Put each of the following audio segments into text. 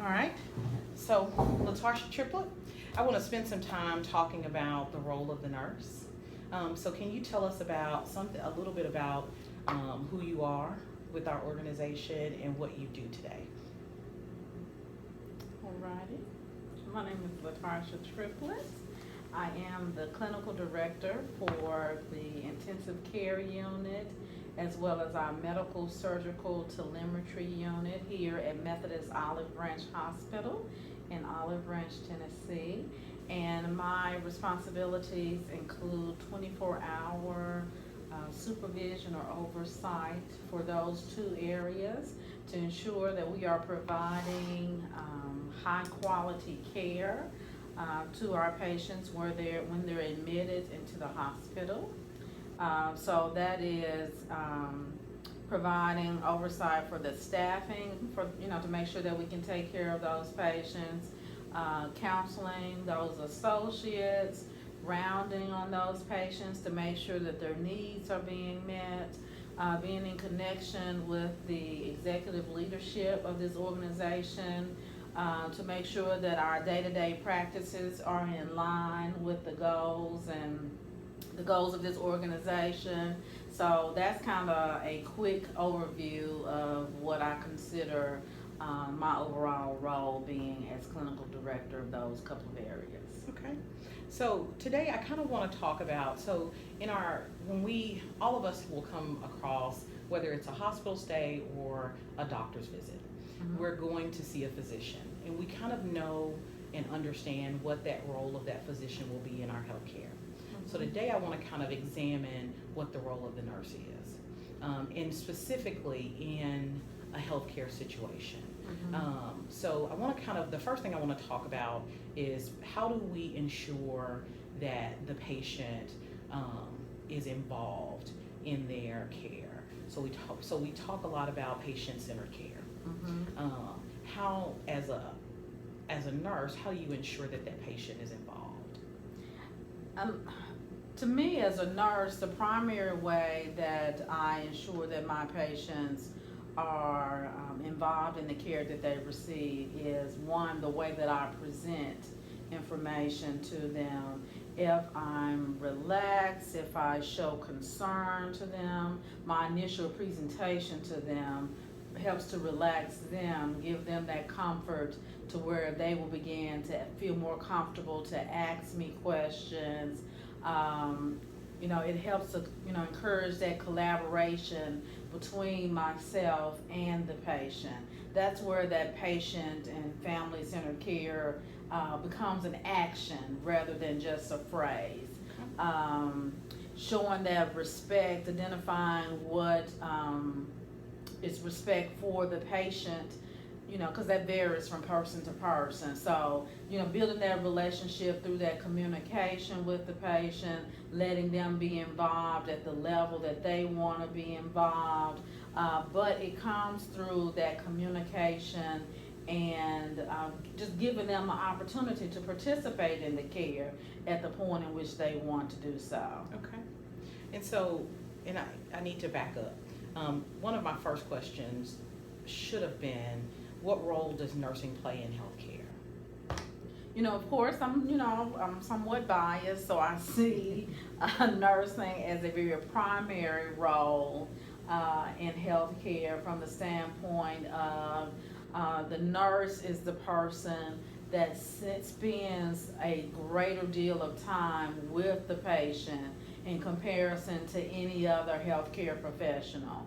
All right. So, Latasha Triplett, I want to spend some time talking about the role of the nurse. So, can you tell us about a little bit about who you are with our organization and what you do today? Alrighty. My name is Latasha Triplett. I am the clinical director for the intensive care unit as well as our medical surgical telemetry unit here at Methodist Olive Branch Hospital in Olive Branch, Tennessee. And my responsibilities include 24-hour supervision or oversight for those two areas to ensure that we are providing high quality care to our patients when they're admitted into the hospital. So that is providing oversight for the staffing, to make sure that we can take care of those patients, counseling those associates, rounding on those patients to make sure that their needs are being met, being in connection with the executive leadership of this organization to make sure that our day-to-day practices are in line with the goals of this organization. So that's kind of a quick overview of what I consider my overall role being as clinical director of those couple of areas. Okay. So today I kind of want to talk about, all of us will come across, whether it's a hospital stay or a doctor's visit, we're going to see a physician, and we kind of know and understand what that role of that physician will be in our healthcare. So today I want to kind of examine what the role of the nurse is, and specifically in a healthcare situation. So I want to the first thing I want to talk about is how do we ensure that the patient is involved in their care. So we talk a lot about patient-centered care. How, as a nurse, how do you ensure that that patient is involved? To me, as a nurse, the primary way that I ensure that my patients are involved in the care that they receive is, one, the way that I present information to them. If I'm relaxed, if I show concern to them, my initial presentation to them helps to relax them, give them that comfort to where they will begin to feel more comfortable to ask me questions. It helps to, encourage that collaboration between myself and the patient. That's where that patient and family-centered care becomes an action rather than just a phrase. Showing that respect, identifying what is respect for the patient, because that varies from person to person. So, building that relationship through that communication with the patient, letting them be involved at the level that they want to be involved. But it comes through that communication and just giving them an opportunity to participate in the care at the point in which they want to do so. Okay. And I need to back up. One of my first questions should have been, what role does nursing play in healthcare? Of course, I'm somewhat biased, so I see nursing as a very primary role in healthcare from the standpoint of the nurse is the person that spends a greater deal of time with the patient in comparison to any other healthcare professional.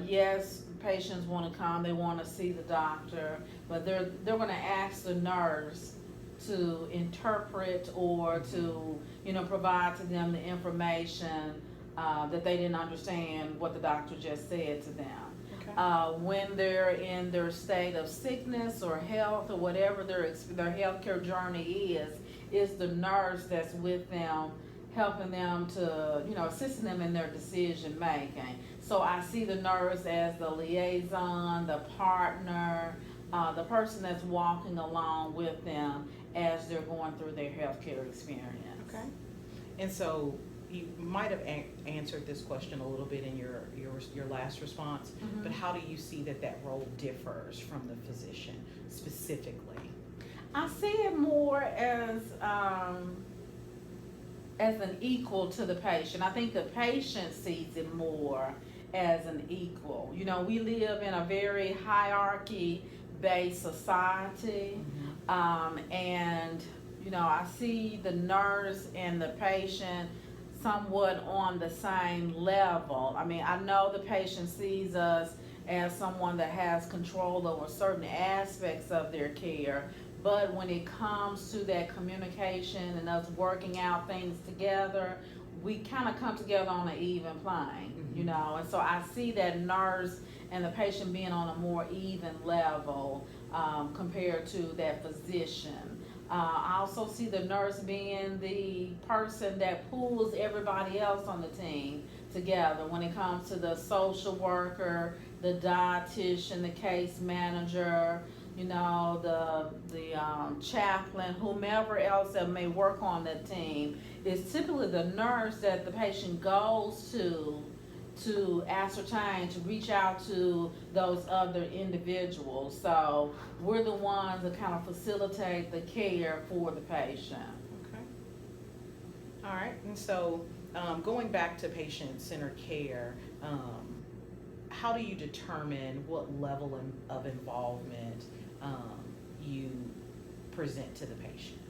Yes, patients want to come, they want to see the doctor, but they're going to ask the nurse to interpret or to provide to them the information that they didn't understand what the doctor just said to them. Okay. When they're in their state of sickness or health or whatever their healthcare journey is the nurse that's with them, helping them to, assisting them in their decision making. So I see the nurse as the liaison, the partner, the person that's walking along with them as they're going through their healthcare experience. Okay. And so you might have answered this question a little bit in your last response, but how do you see that role differs from the physician specifically? I see it more as an equal to the patient. I think the patient sees it more as an equal. You know, we live in a very hierarchy-based society, and you know, I see the nurse and the patient somewhat on the same level. I mean, I know the patient sees us as someone that has control over certain aspects of their care, but when it comes to that communication and us working out things together, we kind of come together on an even plane, you know. And so I see that nurse and the patient being on a more even level compared to that physician. I also see the nurse being the person that pulls everybody else on the team together when it comes to the social worker, the dietitian, the case manager, you know, the chaplain, whomever else that may work on that team. It's typically the nurse that the patient goes to ascertain, to reach out to those other individuals. So we're the ones that kind of facilitate the care for the patient. Okay. All right. And so going back to patient-centered care, how do you determine what level of involvement you present to the patient?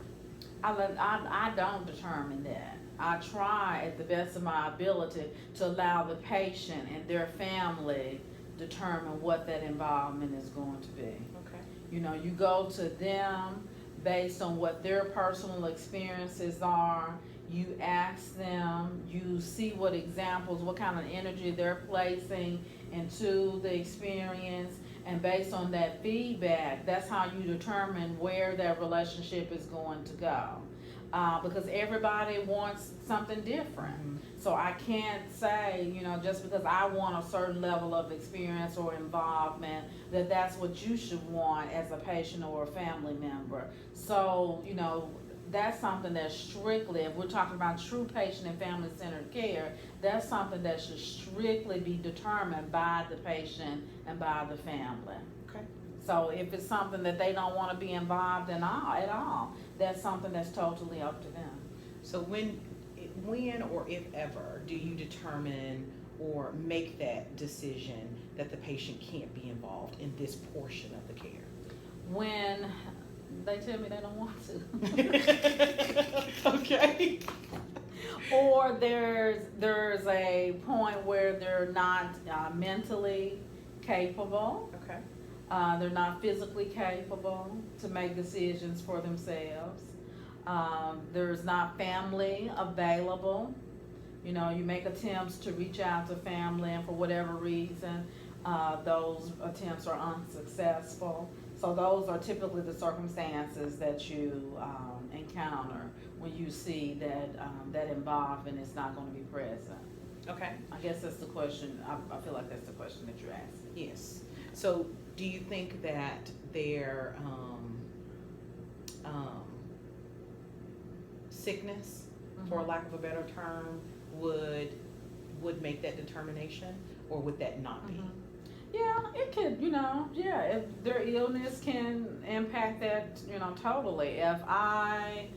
I don't determine that. I try at the best of my ability to allow the patient and their family determine what that involvement is going to be. Okay. You know, you go to them based on what their personal experiences are. You ask them, you see what examples, what kind of energy they're placing into the experience, and based on that feedback, that's how you determine where that relationship is going to go. Because everybody wants something different. So I can't say, you know, just because I want a certain level of experience or involvement, that that's what you should want as a patient or a family member. So, you know, that's something that strictly, if we're talking about true patient and family-centered care, that's something that should strictly be determined by the patient and by the family. Okay. So if it's something that they don't want to be involved in at all, that's something that's totally up to them. So when or if ever do you determine or make that decision that the patient can't be involved in this portion of the care? When they tell me they don't want to. Okay. Or there's a point where they're not mentally capable. Okay. They're not physically capable to make decisions for themselves. There's not family available. You know, you make attempts to reach out to family, and for whatever reason, those attempts are unsuccessful. So those are typically the circumstances that you encounter when you see that that involvement is not going to be present. Okay. I guess that's the question. I feel like that's the question that you're asking. Yes. So do you think that their sickness, for lack of a better term, would make that determination, or would that not be? Yeah, it could, you know, yeah, if their illness can impact that, you know, totally. If I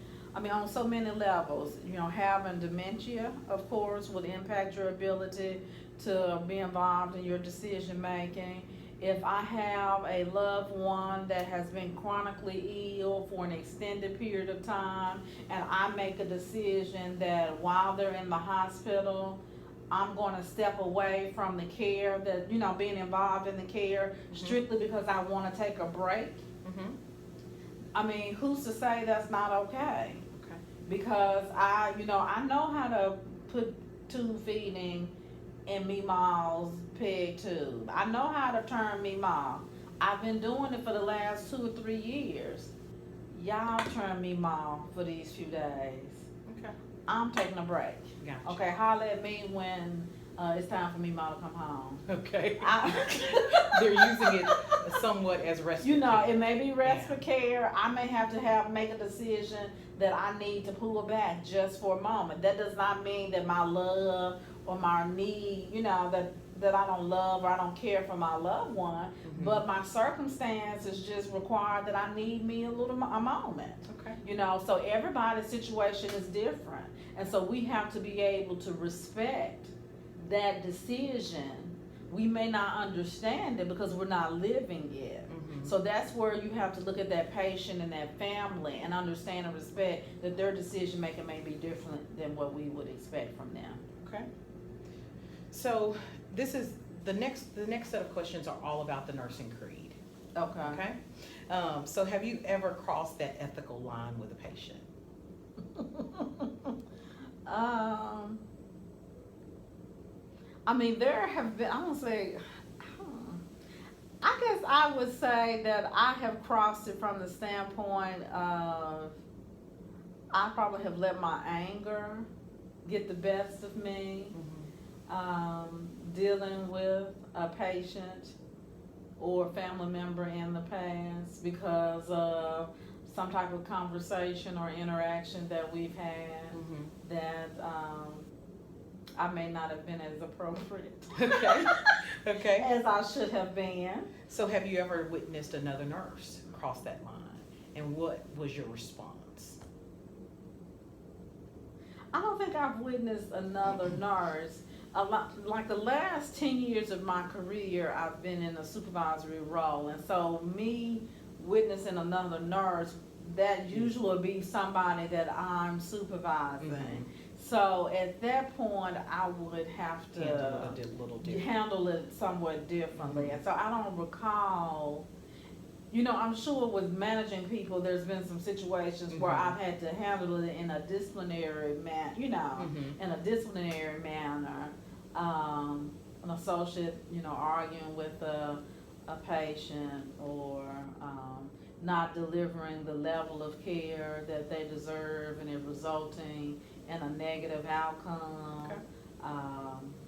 mean, on so many levels, you know, having dementia, of course, would impact your ability to be involved in your decision making. If I have a loved one that has been chronically ill for an extended period of time, and I make a decision that while they're in the hospital, I'm going to step away from the care, that, you know, being involved in the care strictly because I want to take a break. I mean, who's to say that's not okay? Okay. Because I know how to put tube feeding in Meemaw's peg tube. I know how to turn Meemaw. I've been doing it for the last 2 or 3 years. Y'all turn Meemaw for these few days. Okay. I'm taking a break. Gotcha. Okay, holler at me when it's time for me, Ma, to come home. Okay. I, They're using it somewhat as respite you know, care. it may be respite care. I may have to make a decision that I need to pull back just for a moment. That does not mean that my love or my need, you know, that I don't love or I don't care for my loved one, Mhm. but my circumstances just require that I need me a moment. Okay. You know, so everybody's situation is different. And so we have to be able to respect that decision. We may not understand it because we're not living it. Mhm. So that's where you have to look at that patient and that family and understand and respect that their decision making may be different than what we would expect from them. Okay. So this is the next set of questions are all about the nursing creed. Okay. Okay. So have you ever crossed that ethical line with a patient? I mean, there have been, I don't say, I guess I would say that I have crossed it from the standpoint of I probably have let my anger get the best of me, dealing with a patient or family member in the past because of some type of conversation or interaction that we've had that I may not have been as appropriate Okay. Okay. as I should have been. So have you ever witnessed another nurse cross that line? And what was your response? I don't think I've witnessed another nurse. A lot, like the last 10 years of my career, I've been in a supervisory role. And so me witnessing another nurse, that usually would be somebody that I'm supervising. So at that point, I would have to Handle it a little different. handle it somewhat differently. And so I don't recall, you know, I'm sure with managing people, there's been some situations where I've had to handle it in a disciplinary manner, you know, in a disciplinary manner. An associate, you know, arguing with a patient or not delivering the level of care that they deserve and it resulting in a negative outcome. Okay.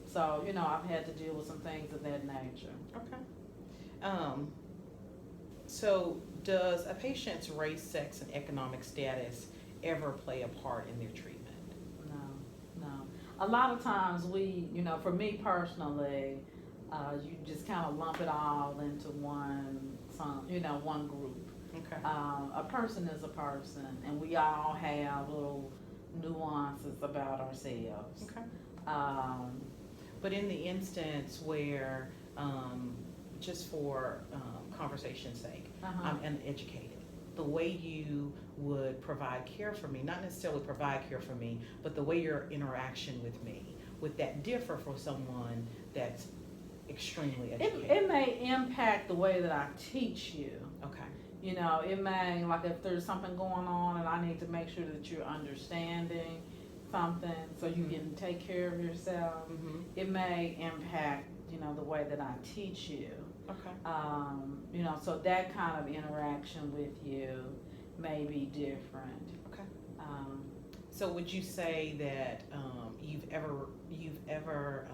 So, you know, I've had to deal with some things of that nature. Okay. So does a patient's race, sex, and economic status ever play a part in their treatment? No. A lot of times we, you know, for me personally, you just kind of lump it all into one group. Okay. A person is a person, and we all have little nuances about ourselves. Okay. But in the instance where, just for conversation's sake, I'm uneducated, the way you would provide care for me, not necessarily provide care for me, but the way your interaction with me, would that differ for someone that's extremely educated? It may impact the way that I teach you. Okay. You know, it may, like if there's something going on and I need to make sure that you're understanding something so you can take care of yourself, it may impact, you know, the way that I teach you. Okay. You know, so that kind of interaction with you may be different. Okay. So would you say that you've ever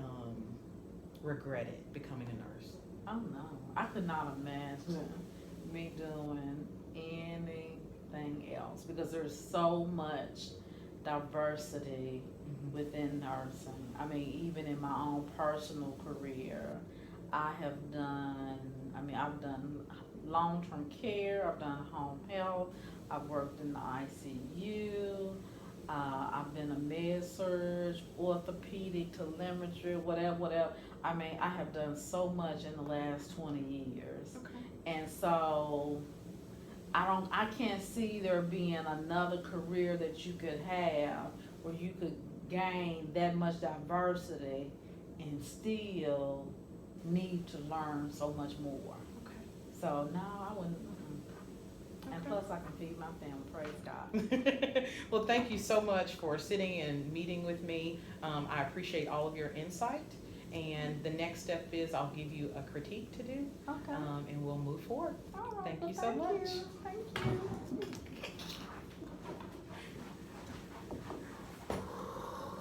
regretted becoming a nurse? Oh no, I could not imagine me doing anything else because there's so much diversity within nursing. I mean, even in my own personal career, I've done long-term care, I've done home health, I've worked in the ICU, I've been a med-surg, orthopedic, telemetry, whatever. I mean, I have done so much in the last 20 years. Okay. And so I can't see there being another career that you could have where you could gain that much diversity and still need to learn so much more. Okay. So no, I wouldn't. And Okay. plus I can feed my family, praise God. Well, thank you so much for sitting and meeting with me. I appreciate all of your insight. And the next step is I'll give you a critique to do, Okay. and we'll move forward. All right, Thank well, you so much. Thank you.